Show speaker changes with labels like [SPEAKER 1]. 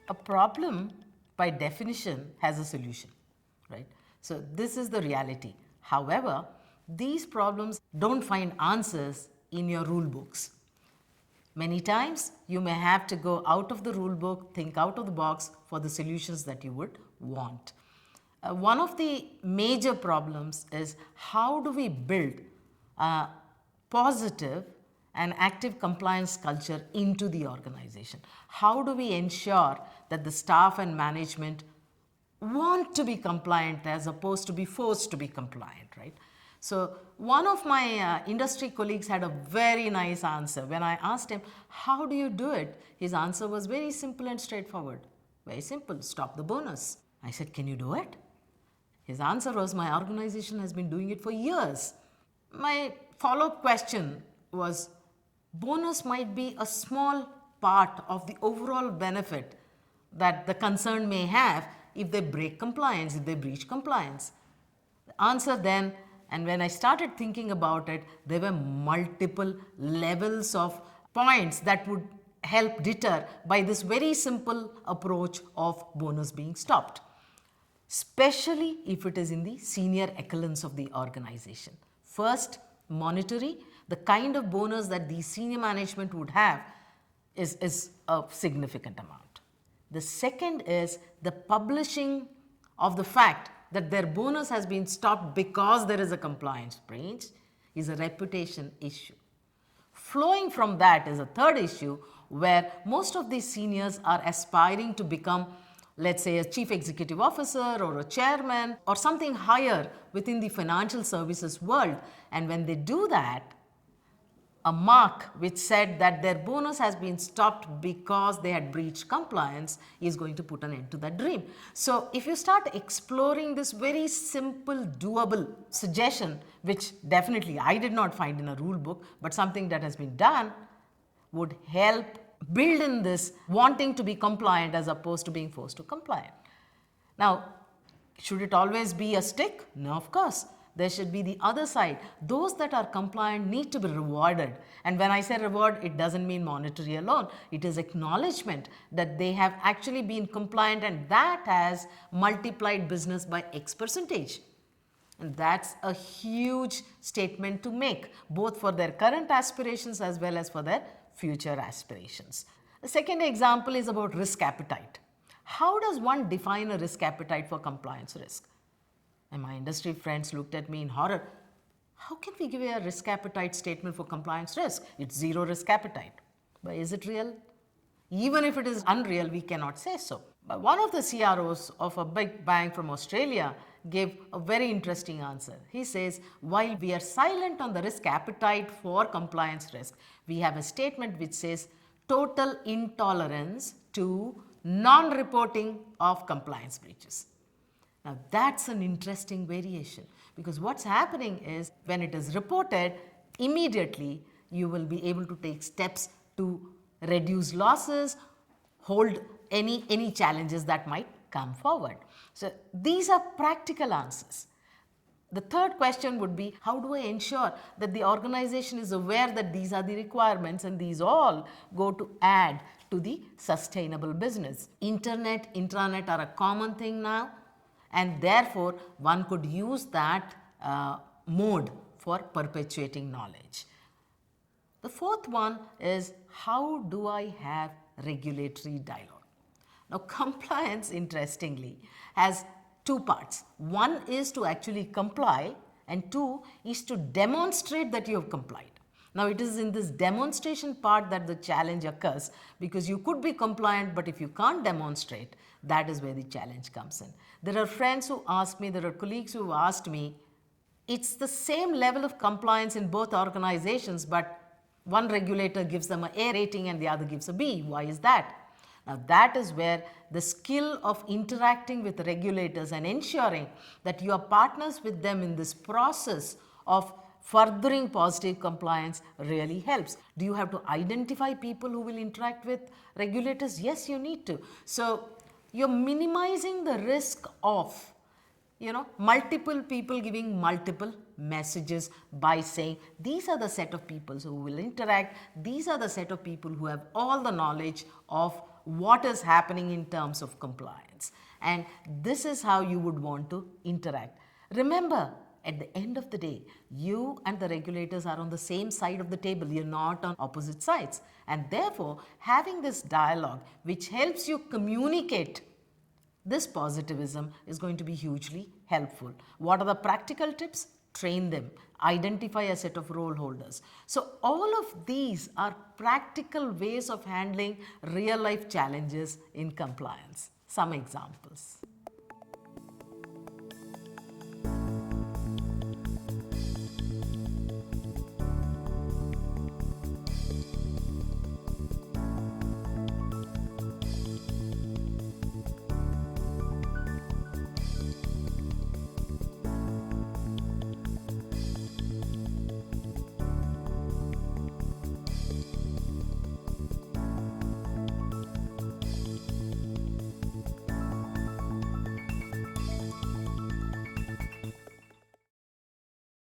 [SPEAKER 1] A problem, by definition, has a solution, right? So this is the reality. However, these problems don't find answers in your rule books. Many times you may have to go out of the rule book, think out of the box for the solutions that you would want. One of the major problems is how do we build a positive and active compliance culture into the organization? How do we ensure that the staff and management want to be compliant as opposed to be forced to be compliant, right? So one of my industry colleagues had a very nice answer. When I asked him, how do you do it? His answer was very simple and straightforward. Very simple, stop the bonus. I said, can you do it? His answer was, my organization has been doing it for years. My follow-up question was, bonus might be a small part of the overall benefit that the concern may have if they break compliance, if they breach compliance. The answer then, and when I started thinking about it, there were multiple levels of points that would help deter by this very simple approach of bonus being stopped, especially if it is in the senior echelons of the organization. First, monetary, the kind of bonus that the senior management would have is a significant amount. The second is the publishing of the fact that their bonus has been stopped because there is a compliance breach is a reputation issue. Flowing from that is a third issue where most of these seniors are aspiring to become, let's say, a chief executive officer or a chairman or something higher within the financial services world. And when they do that, a mark which said that their bonus has been stopped because they had breached compliance is going to put an end to that dream. So if you start exploring this very simple, doable suggestion, which definitely I did not find in a rule book, but something that has been done, would help build in this wanting to be compliant as opposed to being forced to compliant. Now, should it always be a stick? No, of course. There should be the other side. Those that are compliant need to be rewarded. And when I say reward, it doesn't mean monetary alone. It is acknowledgement that they have actually been compliant and that has multiplied business by X percentage. And that's a huge statement to make, both for their current aspirations as well as for their future aspirations. The second example is about risk appetite. How does one define a risk appetite for compliance risk? And my industry friends looked at me in horror. How can we give a risk appetite statement for compliance risk? It's zero risk appetite. But is it real? Even if it is unreal, we cannot say so. But one of the CROs of a big bank from Australia gave a very interesting answer. He says, while we are silent on the risk appetite for compliance risk, we have a statement which says total intolerance to non-reporting of compliance breaches. Now that's an interesting variation because what's happening is when it is reported, immediately you will be able to take steps to reduce losses, hold any challenges that might come forward. So these are practical answers. The third question would be, how do I ensure that the organization is aware that these are the requirements and these all go to add to the sustainable business? Internet, intranet are a common thing now. And therefore, one could use that mode for perpetuating knowledge. The fourth one is, how do I have regulatory dialogue? Now, compliance, interestingly, has two parts. One is to actually comply, and two is to demonstrate that you have complied. Now, it is in this demonstration part that the challenge occurs because you could be compliant, but if you can't demonstrate, that is where the challenge comes in. There are friends who ask me, there are colleagues who have asked me, it's the same level of compliance in both organizations, but one regulator gives them an A rating and the other gives a B. Why is that? Now, that is where the skill of interacting with the regulators and ensuring that you are partners with them in this process of furthering positive compliance really helps. Do you have to identify people who will interact with regulators? Yes, you need to. So you're minimizing the risk of multiple people giving multiple messages by saying these are the set of people who will interact, these are the set of people who have all the knowledge of what is happening in terms of compliance. And this is how you would want to interact. Remember, at the end of the day, you and the regulators are on the same side of the table. You're not on opposite sides. And therefore, having this dialogue which helps you communicate this positivism is going to be hugely helpful. What are the practical tips? Train them. Identify a set of role holders. So all of these are practical ways of handling real life challenges in compliance. Some examples.